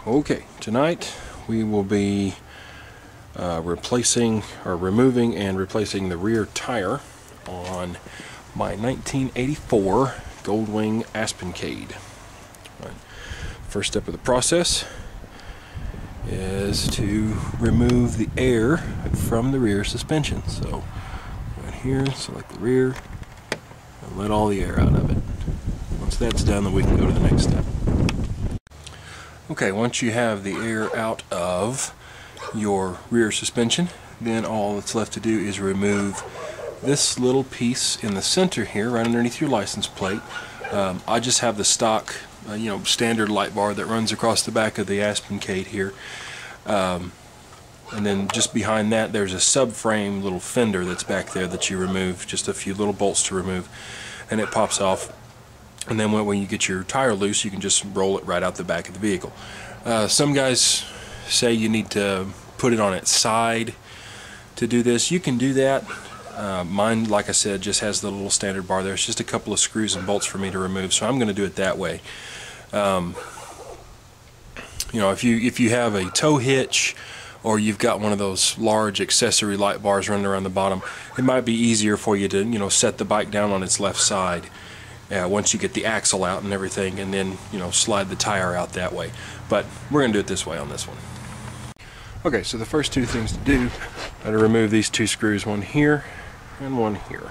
Okay, tonight we will be removing and replacing the rear tire on my 1984 Goldwing Aspencade. Right. First step of the process is to remove the air from the rear suspension. So right here, select the rear and let all the air out of it. Once that's done, then we can go to the next step. Okay, once you have the air out of your rear suspension, then all that's left to do is remove this little piece in the center here, right underneath your license plate. I just have the stock, standard light bar that runs across the back of the Aspencade here. And then just behind that, there's a subframe little fender that's back there that you remove, just a few little bolts to remove, and it pops off. And then when you get your tire loose, you can just roll it right out the back of the vehicle. Some guys say you need to put it on its side to do this. You can do that. Mine, like I said, just has the little standard bar there. It's just a couple of screws and bolts for me to remove, so I'm going to do it that way. If you have a tow hitch, or you've got one of those large accessory light bars running around the bottom, it might be easier for you to set the bike down on its left side. Once you get the axle out and everything, and then slide the tire out that way. But we're going to do it this way on this one. Okay, so the first two things to do are to remove these two screws, one here and one here.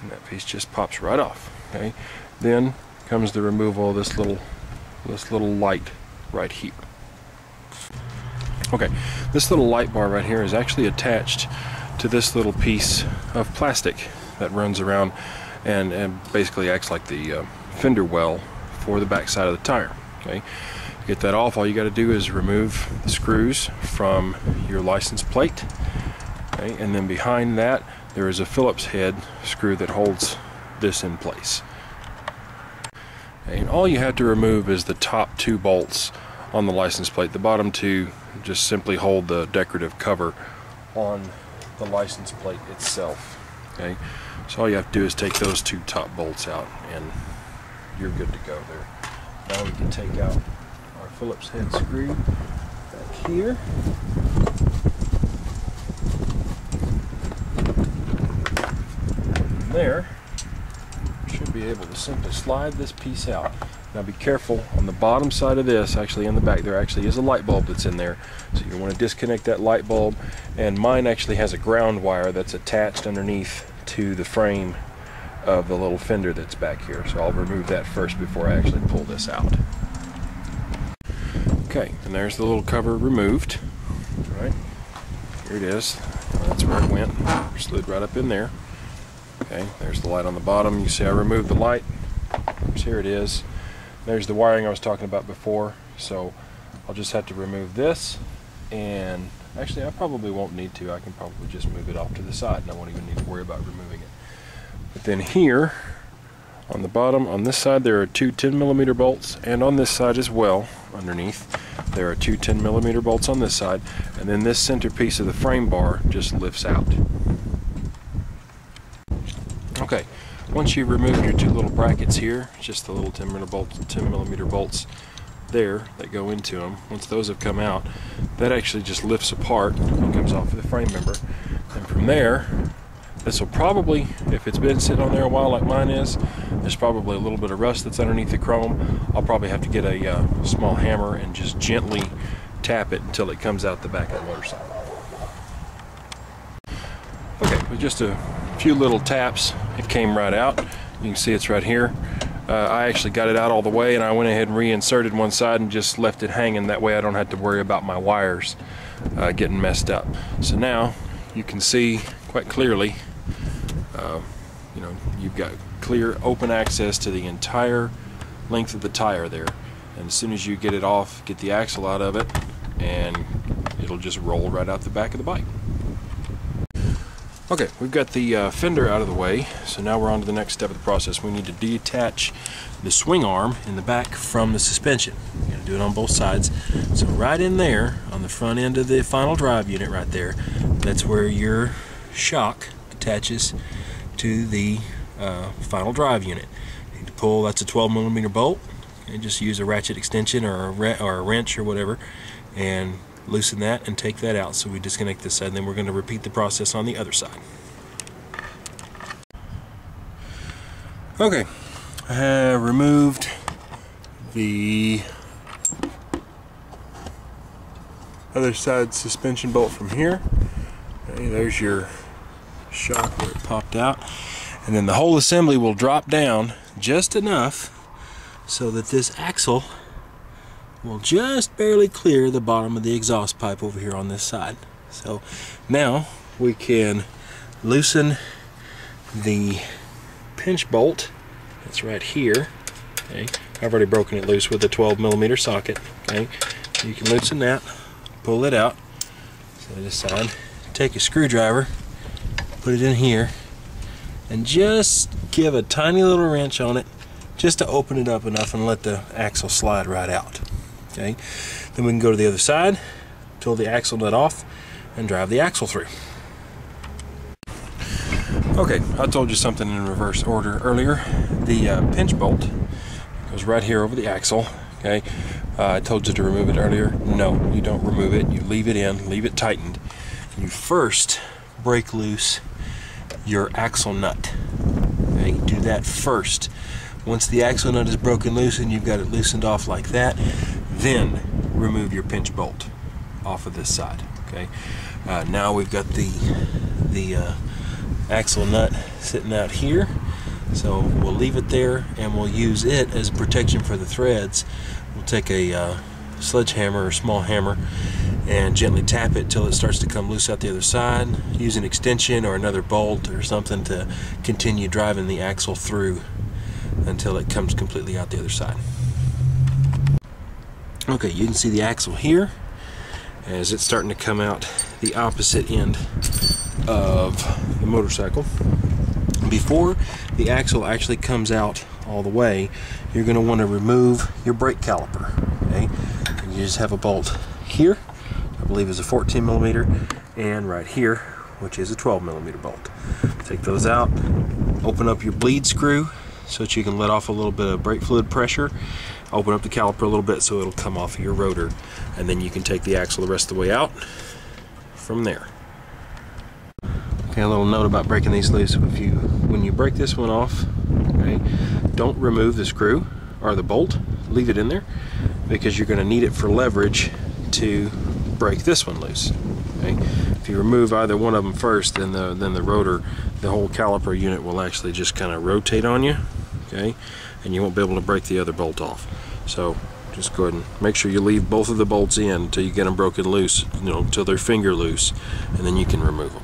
And that piece just pops right off. Okay, then comes the removal of this little light right here. Okay, this little light bar right here is actually attached to this little piece of plastic that runs around and basically acts like the fender well for the back side of the tire. Okay, to get that off, all you got to do is remove the screws from your license plate. Okay, and then behind that there is a Phillips head screw that holds this in place. And all you have to remove is the top two bolts on the license plate. The bottom two just simply hold the decorative cover on the license plate itself. Okay, so all you have to do is take those two top bolts out and you're good to go there. Now we can take out our Phillips head screw back here. There, should be able to simply slide this piece out. Now be careful on the bottom side of this, actually in the back there actually is a light bulb that's in there, so you want to disconnect that light bulb, and mine actually has a ground wire that's attached underneath to the frame of the little fender that's back here, so I'll remove that first before I actually pull this out. Okay, and there's the little cover removed. All right, here it is. That's where it went, slid right up in there. Okay, there's the light on the bottom. You see I removed the light. Here it is. There's the wiring I was talking about before. So I'll just have to remove this, and actually I probably won't need to. I can probably just move it off to the side and I won't even need to worry about removing it. But then here on the bottom, on this side, there are two 10mm bolts, and on this side as well, underneath, there are two 10mm bolts on this side, and then this center piece of the frame bar just lifts out. Okay, once you've removed your two little brackets here, just the little 10mm bolts there that go into them, once those have come out, that actually just lifts apart and comes off of the frame member. And from there, this will probably, if it's been sitting on there a while like mine is, there's probably a little bit of rust that's underneath the chrome. I'll probably have to get a small hammer and just gently tap it until it comes out the back of the motorcycle. Okay, with just a few little taps, it came right out. You can see it's right here. I actually got it out all the way, and I went ahead and reinserted one side and just left it hanging. That way I don't have to worry about my wires getting messed up. So now you can see quite clearly, you've got clear open access to the entire length of the tire there. And as soon as you get it off, get the axle out of it, and it'll just roll right out the back of the bike. Okay, we've got the fender out of the way, so now we're on to the next step of the process. We need to detach the swing arm in the back from the suspension. We're going to do it on both sides. So right in there, on the front end of the final drive unit right there, that's where your shock attaches to the final drive unit. You need to pull, that's a 12mm bolt, and just use a ratchet extension or a wrench or whatever, and loosen that and take that out. So we disconnect this side, and then we're going to repeat the process on the other side. Okay, I have removed the other side suspension bolt from here. Okay, there's your shock where it popped out, and then the whole assembly will drop down just enough so that this axle will just barely clear the bottom of the exhaust pipe over here on this side. So now we can loosen the pinch bolt that's right here. Okay, I've already broken it loose with a 12mm socket. Okay, you can loosen that, pull it out. So this side, take a screwdriver, put it in here, and just give a tiny little wrench on it just to open it up enough and let the axle slide right out. Okay, then we can go to the other side, pull the axle nut off, and drive the axle through. Okay, I told you something in reverse order earlier. The pinch bolt goes right here over the axle. Okay, I told you to remove it earlier. No, you don't remove it. You leave it in, leave it tightened. You first break loose your axle nut. Okay, do that first. Once the axle nut is broken loose and you've got it loosened off like that, then remove your pinch bolt off of this side. Okay, now we've got the axle nut sitting out here, so we'll leave it there and we'll use it as protection for the threads. We'll take a sledgehammer or small hammer and gently tap it till it starts to come loose out the other side. Use an extension or another bolt or something to continue driving the axle through until it comes completely out the other side. Okay, you can see the axle here as it's starting to come out the opposite end of the motorcycle. Before the axle actually comes out all the way, you're going to want to remove your brake caliper. Okay, and you just have a bolt here, I believe is a 14mm, and right here, which is a 12mm bolt. Take those out, open up your bleed screw so that you can let off a little bit of brake fluid pressure. Open up the caliper a little bit so it'll come off of your rotor, and then you can take the axle the rest of the way out from there. Okay, a little note about breaking these loose. When you break this one off, okay, don't remove the screw or the bolt. Leave it in there because you're going to need it for leverage to break this one loose. Okay, if you remove either one of them first, then the rotor, the whole caliper unit will actually just kind of rotate on you. Okay, and you won't be able to break the other bolt off. So just go ahead and make sure you leave both of the bolts in until you get them broken loose, until they're finger loose, and then you can remove them.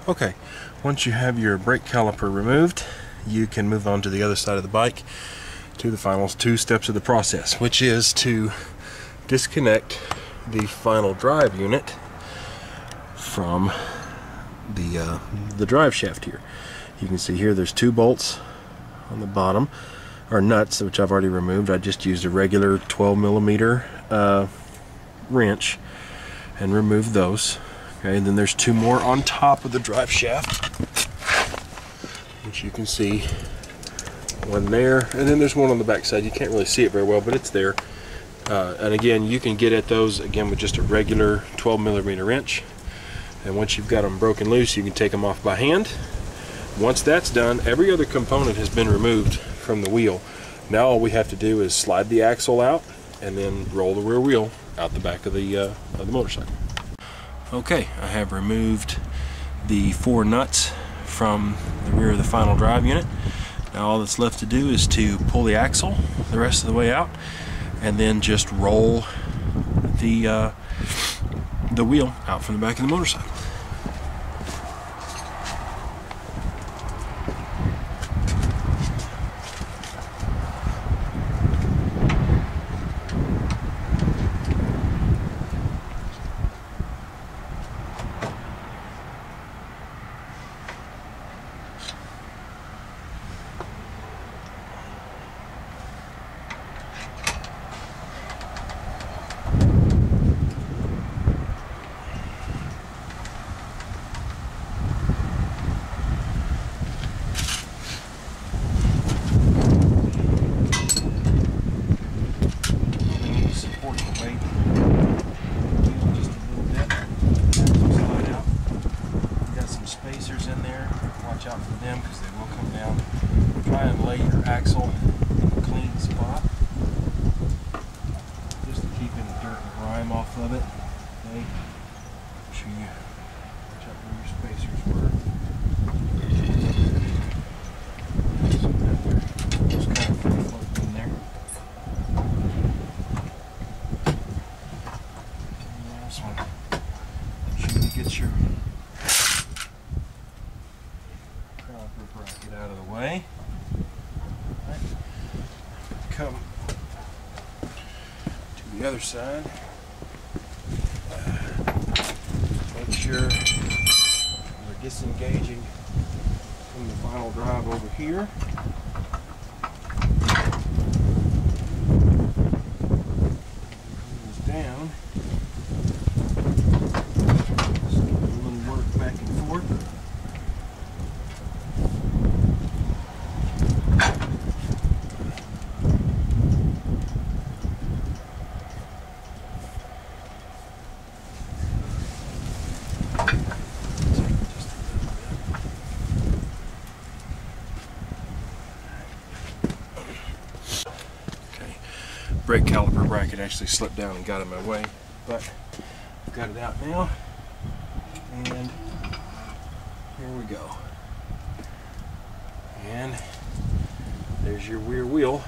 Okay, once you have your brake caliper removed, you can move on to the other side of the bike to the final two steps of the process, which is to disconnect the final drive unit from the drive shaft here. You can see here there's two bolts on the bottom, or nuts, which I've already removed. I just used a regular 12mm wrench and removed those. Okay, and then there's two more on top of the drive shaft, which you can see, one there, and then there's one on the back side. You can't really see it very well, but it's there. And again, you can get at those again with just a regular 12mm wrench, and once you've got them broken loose, you can take them off by hand. Once that's done, every other component has been removed from the wheel. Now all we have to do is slide the axle out and then roll the rear wheel out the back of the motorcycle. Okay, I have removed the 4 nuts from the rear of the final drive unit. Now all that's left to do is to pull the axle the rest of the way out and then just roll the wheel out from the back of the motorcycle. watch out for them because they will come down. Try and lay your axle in a clean spot just to keep any dirt and grime off of it. Okay. Make sure you watch out where your spacers were. Just kind of free floating in there. And this one. Make sure you get your caliper bracket out of the way. Right. Come to the other side. Make sure we're disengaging from the vinyl drive over here. Goes down. Just do a little work back and forth. Brake caliper bracket actually slipped down and got in my way, but I've got it out now, and here we go. And there's your rear wheel.